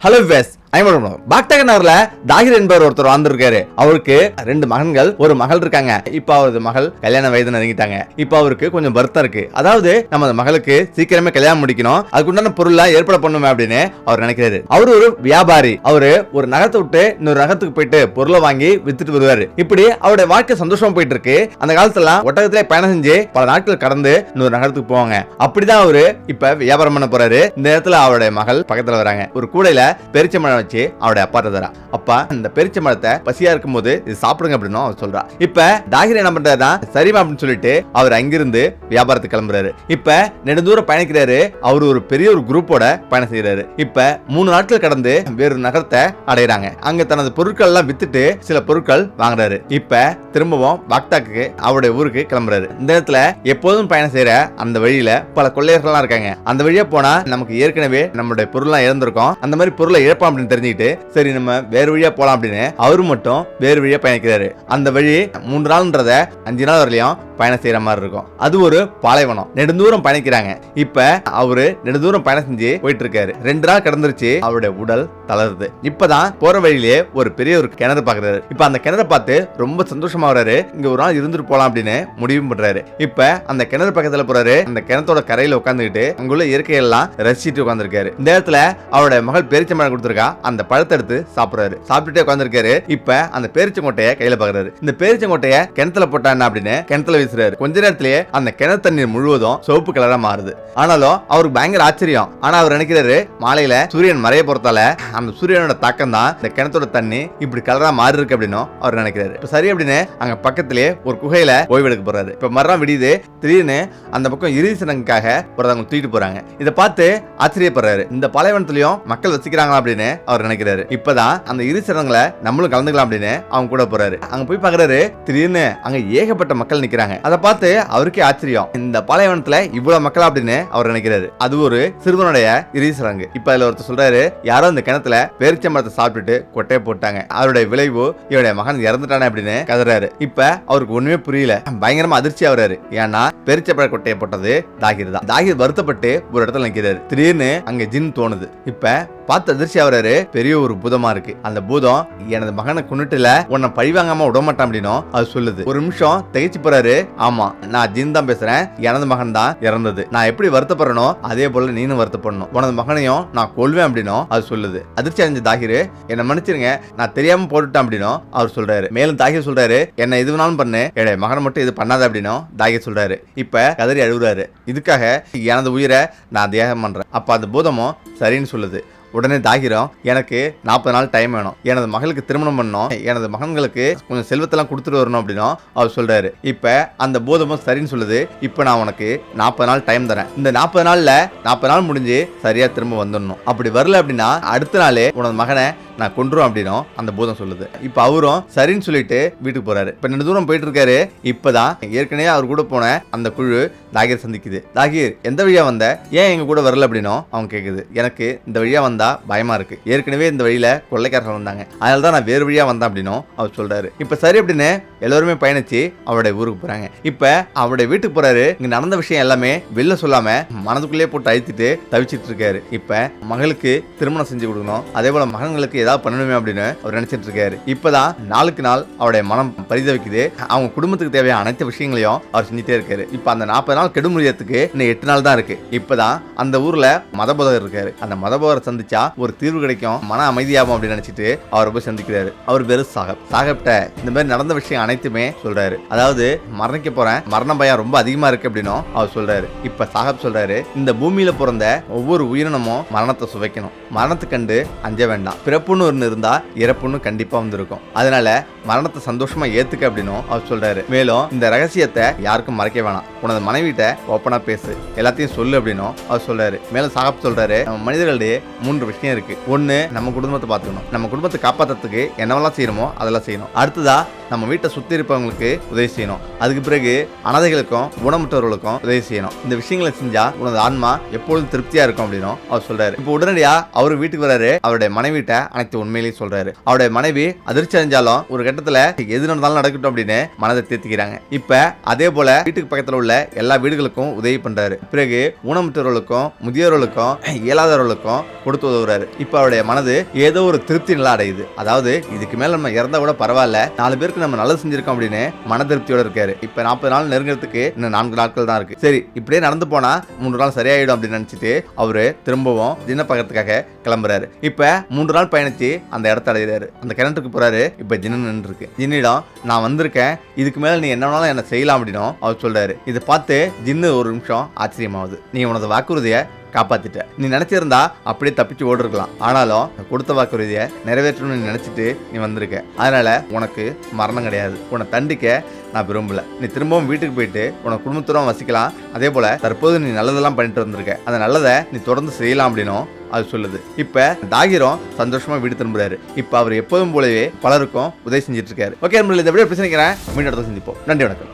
Hello ways பாக்டக நகர்ல தாகிர் என்பவர் ஒருத்தர் வாழ்ந்திருக்காரு. அவருக்கு 2 மகன்கள், ஒரு மகள் இருக்காங்க. இப்ப அவரது மகள் கல்யாண வயது நெருங்கிட்டாங்க. இப்ப அவருக்கு கொஞ்சம் வருத்தம் இருக்கு. அதாவது நம்ம மகளுக்கு சீக்கிரமே கல்யாணம் முடிக்கணும், அதுக்குண்டான பொருள்லாம் ஏற்பாடு பண்ணுமே அப்படின்னு அவர் நினைக்கிறாரு. அவரு ஒரு வியாபாரி. அவரு ஒரு நகரத்தை விட்டு இன்னொரு நகரத்துக்கு போயிட்டு பொருளை வாங்கி வித்துட்டு வருவாரு. இப்படி அவருடைய வாழ்க்கை சந்தோஷமா போயிட்டு இருக்கு. அந்த காலத்துல ஒட்டகத்திலே பயணம் செஞ்சு பல நாட்கள் கடந்து இன்னொரு நகரத்துக்கு போவாங்க. அப்படிதான் அவரு இப்ப வியாபாரம் பண்ண போறாரு. இந்த நேரத்துல அவருடைய மகள் பக்கத்துல வராங்க. ஒரு கூடையில பெரிச்சம்பழம் வச்சு அவருடைய அப்பா தரா. அப்பா இந்த பெரிச்சம்பழத்தை பசியா இருக்கும் போது இது சாப்பிடுங்க அப்படின்னு அவர் சொல்றா. இப்ப தாகிர் என்ன பண்றாருன்னா சரிமா அப்படின்னு சொல்லிட்டு அவர் அங்கிருந்து வியாபாரத்துக்கு கிளம்புறாரு. இப்ப நெடுந்தூரம் பயணிக்கிறாரு. அவர் ஒரு பெரிய ஒரு குரூப்போட பயணம் செய்யறாரு. இப்ப 3 நாட்கள் கடந்து வேறு நகரத்தை அடையறாங்க. அங்க தனது பொருட்கள் எல்லாம் வித்துட்டு சில பொருட்கள் வாங்குறாரு. இப்ப திரும்பவும் பாக்தாக்கு அவருடைய ஊருக்கு கிளம்புறாரு. இந்த நேரத்துல எப்போதும் பயணம் செய்யற அந்த வழியில பல கொள்ளையர்கள்லாம் இருக்காங்க. அந்த வழியா போனா நமக்கு ஏற்கனவே நம்மளுடைய பொருள்லாம் இழந்திருக்கும், அந்த மாதிரி பொருளை இழப்போம் அப்படின்னு தெரிஞ்சுக்கிட்டு சரி நம்ம வேறு வழியா போலாம் அப்படின்னு அவரு மட்டும் வேறு வழியா பயணிக்கிறாரு. அந்த வழி 3 நாள்ன்றத 5 நாள் வரலையும் பயணம் செய்யற மாதிரி இருக்கும். அது ஒரு பாலைவனம். நெடுந்தூரம் பயணிக்கிறாங்க. இப்ப அவரு நெடுந்தூரம் பயணம் செஞ்சு போயிட்டு இருக்காரு. 2 நாள் கடந்துருச்சு. அவருடைய உடல் தளருது. இப்பதான் போற வழியிலே ஒரு பெரிய ஒரு கிணறு பாக்குறாரு. இப்ப அந்த கிணறு பார்த்து ரொம்ப சந்தோஷமா வர்றாரு. இங்க ஒரு நாள் இருந்துட்டு போலாம் அப்படின்னு முடிவு பண்றாரு. இப்ப அந்த கிணறு பக்கத்துல போறாரு. அந்த கிணத்தோட கரையில உட்காந்துக்கிட்டு அங்குள்ள இயற்கையெல்லாம் ரசிச்சுட்டு உட்காந்துருக்காரு. இந்த இடத்துல அவருடைய மகள் பேரிச்சம்பழம் கொடுத்திருக்கா. அந்த பழத்தை எடுத்து சாப்பிடுறாரு. சாப்பிட்டுட்டே உட்காந்துருக்காரு. இப்ப அந்த பேரிச்சங்கொட்டையை கையில பாக்குறாரு. இந்த பேரிச்சங்கொட்டையை கிணத்துல போட்டா என்ன அப்படின்னு கிணத்துல வீசுறாரு. கொஞ்ச நேரத்திலேயே அந்த கிணறு தண்ணீர் முழுவதும் சிவப்பு கலரா மாறுது. ஆனாலும் அவருக்கு பயங்கர ஆச்சரியம். ஆனா அவர் நினைக்கிறாரு மாலையில சூரியன் மறைய போறதால அந்த சூரியனோட தாக்கம் தான் இந்த கிணத்தோட தண்ணி இப்படி கலரா மாறி இருக்கு அப்படின்னு அவர் நினைக்கிறாரு. இப்ப சரி அப்படின்னு அங்க பக்கத்திலே ஒரு குகையில ஓய்வெடுக்க போறாரு. இப்ப மரம் விடியுது. திடீர்னு அந்த பக்கம் இறுதி சடங்குக்காக ஒருத்தவங்க தூக்கிட்டு போறாங்க. இதை பார்த்து ஆச்சரியப்படுறாரு. இந்த பாலைவனத்திலயும் மக்கள் வசிக்கிறாங்களா அப்படின்னு அவர் நினைக்கிறாரு. இப்பதான் அந்த இறுதி சடங்குல நம்மளும் கலந்துக்கலாம் அப்படின்னு அவங்க கூட போறாரு. அங்க போய் பாக்குறாரு. திடீர்னு அங்க ஏகப்பட்ட மக்கள் நிக்கிறாங்க. அதை பார்த்து அவருக்கே ஆச்சரியம். இந்த பாலைவனத்துல இவ்வளவு மக்கள் அப்படின்னு அவர் நினைக்கிறாரு. அது ஒரு சிறுவனுடைய இறுதி சடங்கு. இப்ப அதுல ஒருத்தர் சொல்றாரு, யாரோ இந்த கிணத்துல பேரிச்சம்பழத்தை சாப்பிட்டுட்டு கொட்டையை போட்டாங்க, அவருடைய விளைவு இவருடைய மகன் இறந்துட்டானே அப்படின்னு கதறாரு. இப்ப அவருக்கு ஒண்ணுமே புரியல. பயங்கரமா அதிர்ச்சி ஆகுறாரு. ஏன்னா பேரிச்சம்பழ கொட்டையை போட்டது தாகிர் தான். தாகிர் வருத்தப்பட்டு ஒரு இடத்துல நிக்கிறாரு. திடீர்னு அங்க ஜின் தோணுது. இப்ப பார்த்து அதிர்ச்சி ஆகுறாரு. பெரிய ஒரு பூதமா இருக்கு. அந்த பூதம் எனது மகனை கொண்டுட்டுல உன்னை பழிவாங்காம விடமாட்டான் அப்படின்னு அது சொல்லுது. ஒரு நிமிஷம் திகைச்சு போறாரு. ஆமா, நான் ஜின் தான் பேசுறேன். எனது மகன் தான் இறந்தது. நான் எப்படி வருத்தப்படுறனோ அதே போல நீனும் வருத்தப்படணும். உனது மகனையும் நான் கொல்வேன் அப்படின்னும் அது சொல்லுது. அதிர்ச்சி அடைஞ்ச தாகிர், என்ன மன்னிச்சிருங்க, நான் தெரியாம போட்டுட்டேன் அப்படின்னும் அவர் சொல்றாரு. மேலும் தாகிர் சொல்றாரு, என்ன எது வேணாலும் பண்ணு, என்னுடைய மகனை மட்டும் இது பண்ணாத அப்படின்னும் தாகிர் சொல்றாரு. இப்ப கதறி அழுகுறாரு. இதுக்காக எனது உயிரை நான் தியாகம் பண்றேன். அப்ப அந்த பூதமும் சரின்னு சொல்லுது. உடனே தாகிரம், எனக்கு 40 நாள் டைம் வேணும், எனது மகளுக்கு திருமணம் பண்ணணும், எனது மகன்களுக்கு கொஞ்சம் செல்வத்தெல்லாம் கொடுத்துட்டு வரணும் அப்படின்னும் அவர் சொல்றாரு. இப்ப அந்த பூதமும் சரின்னு சொல்லுது. இப்ப நான் உனக்கு 40 நாள் டைம் தரேன். இந்த 40 நாள்ல 40 நாள் முடிஞ்சு சரியா திரும்ப வந்துடணும். அப்படி வரல அப்படின்னா அடுத்த நாளே உனது மகனை நான் கொன்றும் அப்படின்னும் அந்த பூதம் சொல்லுது. இப்ப அவரும் சரின்னு சொல்லிட்டு வீட்டுக்கு போறாரு. இப்ப 2 தூரம் போயிட்டு இருக்காரு. இப்பதான் ஏற்கனவே அவர் கூட போன அந்த குழு தாகிர் சந்திக்குது. தாகிர், எந்த வழியா வந்த, ஏன் எங்க கூட வரல அப்படின்னும் அவங்க கேக்குது. எனக்கு இந்த வழியா வந்தா பயமா இருக்கு, ஏற்கனவே இந்த வழியில கொள்ளைக்காரர்கள் வந்தாங்க, அதனாலதான் நான் வேறு வழியா வந்தேன் அப்படின்னும் அவர் சொல்றாரு. இப்ப சரி அப்படின்னு எல்லாருமே பயணிச்சு அவருடைய ஊருக்கு போறாங்க. இப்ப அவருடைய வீட்டுக்கு போறாரு. இங்க நடந்த விஷயம் எல்லாமே வெளில சொல்லாம மனதுக்குள்ளேயே போட்டு அழுத்திட்டு தவிச்சிட்டு இருக்காரு. இப்ப மகளுக்கு திருமணம் செஞ்சு கொடுக்கணும், அதே போல மகன்களுக்கு ஏதாவது பண்ணணுமே அப்படின்னு அவர் நினைச்சிட்டு இருக்காரு. இப்பதான் நாளுக்கு நாள் அவருடைய மனம் பரிதவிக்குது. அவங்க குடும்பத்துக்கு தேவையான அனைத்து விஷயங்களையும் அவர் செஞ்சுட்டே இருக்காரு. இப்ப அந்த 40 நாள் கெடு முடியறதுக்கு இன்னும் 8 நாள் தான் இருக்கு. இப்பதான் அந்த ஊர்ல மதபோதகர் இருக்காரு. அந்த மதபோதகரை சந்திச்சா ஒரு தீர்வு கிடைக்கும், மன அமைதியாகும் அப்படின்னு நினைச்சிட்டு அவரை போய் சந்திக்கிறாரு. அவர் பேரு சாகப்ட இந்த மாதிரி நடந்த விஷயம் அனைத்துமே சொல்றாரு. அதாவது மரணிக்க போறேன், மரண பயம் ரொம்ப அதிகமா இருக்கு அப்படின்னும் அவர் சொல்றாரு. இப்ப சாகப் சொல்றாரு, இந்த பூமியில பிறந்த ஒவ்வொரு உயிரினமும் மரணத்தை சுவைக்கணும், மரணத்தை கண்டு அஞ்ச வேண்டாம், பிறப்புன்னு ஒன்று இருந்தா இறப்புன்னு கண்டிப்பா வந்திருக்கும், அதனால மரணத்தை சந்தோஷமா ஏத்துக்க அப்படின்னும் அவர் சொல்றாரு. மேலும் இந்த ரகசியத்தை யாருக்கும் மறைக்க வேணாம், உனது மனைவிட்ட ஓப்பனா பேசு, எல்லாத்தையும் சொல்லு அப்படின்னும் அவர் சொல்றாரு. மேலும் சாகப் சொல்றாரு, நம்ம மனிதர்களுடைய 3 விஷயம் இருக்கு. ஒண்ணு, நம்ம குடும்பத்தை பார்த்துக்கணும், நம்ம குடும்பத்தை காப்பாற்றுறதுக்கு என்னவெல்லாம் செய்யணுமோ அதெல்லாம் செய்யணும். அடுத்ததா நம்ம வீட்டை சுத்தி இருப்பவங்களுக்கு உதவி செய்யணும். அதுக்கு பிறகு அனாதைகளுக்கும் ஊனமுற்றவர்களுக்கும் உதவி செய்யணும். இந்த விஷயங்களை செஞ்சா உனது ஆன்மா எப்பொழுதும் திருப்தியா இருக்கும் அப்படின்னும் அவர் சொல்றாரு. இப்போ உடனடியா அவரு வீட்டுக்கு வராரு. அவருடைய மனைவிட்ட அனைத்து உண்மையிலேயே சொல்றாரு. அவருடைய மனைவி அதிர்ச்சி அடைஞ்சாலும் ஒரு கட்டத்துல எது நடந்தாலும் நடக்கட்டும் அப்படின்னு மனதை தேத்திக்கிறாங்க. இப்ப அதே போல வீட்டுக்கு பக்கத்துல உள்ள காட்டுல எல்லா வீடுகளுக்கும் உதவி பண்றாரு. பிறகு ஊனமுற்றவர்களுக்கும் முதியோர்களுக்கும் இயலாதவர்களுக்கும் கொடுத்து உதவுறாரு. இப்ப அவருடைய மனது ஏதோ ஒரு திருப்தி நிலை அடையுது. அதாவது இதுக்கு மேல நம்ம இறந்தா கூட பரவாயில்ல, 4 பேருக்கு நம்ம நல்லது செஞ்சிருக்கோம் அப்படின்னு மன திருப்தியோட இருக்காரு. இப்ப 40 நாள் நெருங்கிறதுக்கு இன்னும் 4 நாட்கள் தான் இருக்கு. சரி, இப்படியே நடந்து போனா 3 நாள் சரியாயிடும் அப்படின்னு நினைச்சிட்டு அவரு திரும்பவும் ஜின்ன பார்க்கறதுக்காக கிளம்புறாரு. இப்ப 3 நாள் பயணிச்சு அந்த இடத்த அடைகிறாரு. அந்த கிணற்றுக்கு போறாரு. இப்ப ஜின்னு நின்று இருக்கு. ஜின்னிடம் நான் வந்திருக்கேன், இதுக்கு மேல நீ என்ன வேணாலும் என்ன செய்யலாம் அப்படின்னு அவர் சொல்றாரு. இதை பார்த்து ஜின்னு ஒரு நிமிஷம் ஆச்சரியமாகுது. நீ உனது வாக்குறுதியை காப்பாத்திட்ட. நீ நினைச்சிருந்தா அப்படியே தப்பிச்சு ஓடிருக்கலாம். ஆனாலும் கொடுத்த வாக்குறுதியை நிறைவேற்றணும்னு நீ நினைச்சிட்டு நீ வந்திருக்க. அதனால உனக்கு மரணம் கிடையாது. உன்னை தண்டிக்க நான் விரும்பல. நீ திரும்பவும் வீட்டுக்கு போயிட்டு உனக்கு குடும்பத்துடன் வசிக்கலாம். அதே போல தற்போது நீ நல்லதெல்லாம் பண்ணிட்டு வந்திருக்க. அந்த நல்லதை நீ தொடர்ந்து செய்யலாம் அப்படின்னும் அது சொல்லுது. இப்ப தாகிரும் சந்தோஷமா வீடு திரும்புறாரு. இப்ப அவர் எப்போதும் போலவே பலருக்கும் உதவி செஞ்சுட்டு இருக்காரு. ஓகே, நம்ம இதை எப்படி பிரச்சனைக்கிறேன் மீண்டும் சந்திப்போம். நன்றி, வணக்கம்.